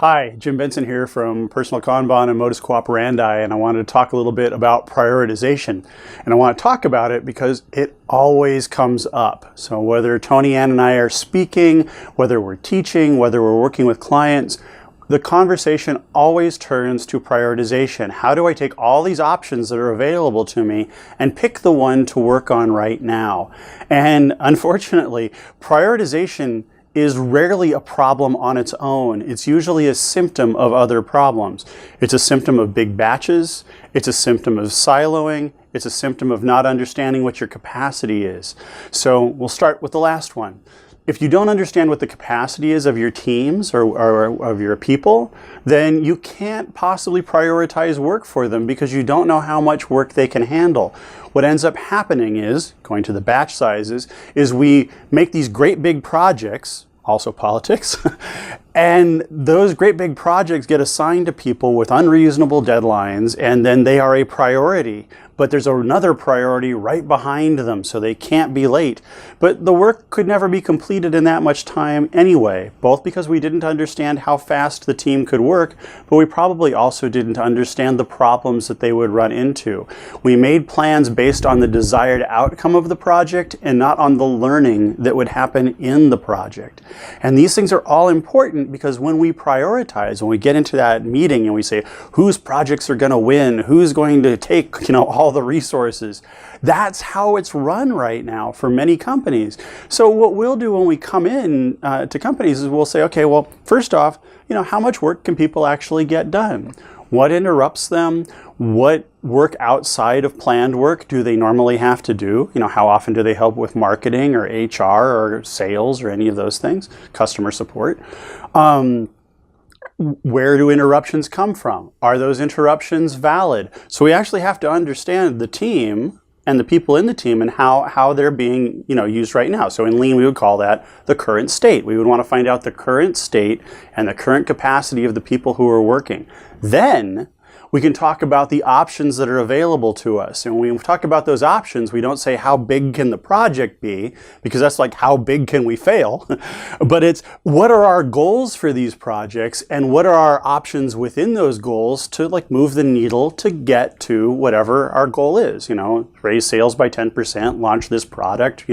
Hi, Jim Benson here from Personal Kanban and Modus Cooperandi, and I wanted to talk a little bit about prioritization. And I want to talk about it because it always comes up. So whether Tony Ann and I are speaking, whether we're teaching, whether we're working with clients, the conversation always turns to prioritization. How do I take all these options that are available to me and pick the one to work on right now? And unfortunately, prioritization is rarely a problem on its own. It's usually a symptom of other problems. It's a symptom of big batches. It's a symptom of siloing. It's a symptom of not understanding what your capacity is. So we'll start with the last one. If you don't understand what the capacity is of your teams or of your people, then you can't possibly prioritize work for them because you don't know how much work they can handle. What ends up happening is, going to the batch sizes, is we make these great big projects, also politics, and those great big projects get assigned to people with unreasonable deadlines, and then they are a priority. But there's another priority right behind them, so they can't be late. But the work could never be completed in that much time anyway, both because we didn't understand how fast the team could work, but we probably also didn't understand the problems that they would run into. We made plans based on the desired outcome of the project and not on the learning that would happen in the project. And these things are all important because when we prioritize, when we get into that meeting and we say, whose projects are going to win, who's going to take, all the resources. That's how it's run right now for many companies. So what we'll do when we come in to companies is we'll say, okay, well, first off, how much work can people actually get done? What interrupts them? What work outside of planned work do they normally have to do? How often do they help with marketing or HR or sales or any of those things? Customer support. Where do interruptions come from? Are those interruptions valid? So we actually have to understand the team and the people in the team and how they're being used right now. So in Lean, we would call that the current state. We would want to find out the current state and the current capacity of the people who are working. Then we can talk about the options that are available to us. And when we talk about those options, we don't say how big can the project be, because that's like how big can we fail? But it's what are our goals for these projects and what are our options within those goals to move the needle to get to whatever our goal is, raise sales by 10%, launch this product,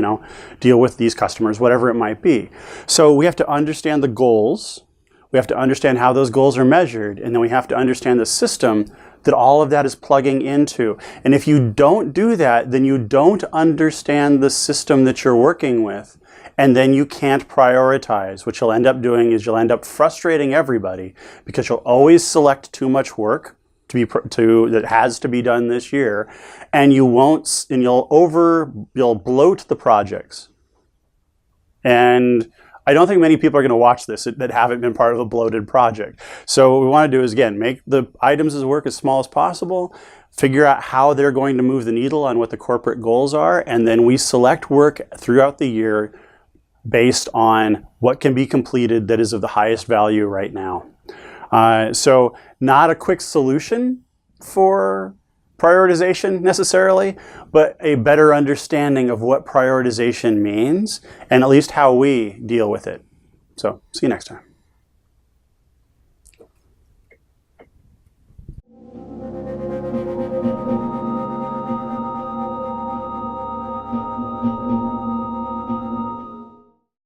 deal with these customers, whatever it might be. So we have to understand the goals. We have to understand how those goals are measured, and then we have to understand the system that all of that is plugging into. And if you don't do that, then you don't understand the system that you're working with, and then you can't prioritize. What you'll end up doing is you'll end up frustrating everybody because you'll always select too much work that has to be done this year, and you'll bloat the projects. And I don't think many people are going to watch this that haven't been part of a bloated project. So what we want to do is, again, make the items as work as small as possible, figure out how they're going to move the needle on what the corporate goals are, and then we select work throughout the year based on what can be completed that is of the highest value right now. So not a quick solution for prioritization necessarily, but a better understanding of what prioritization means and at least how we deal with it. So see you next time.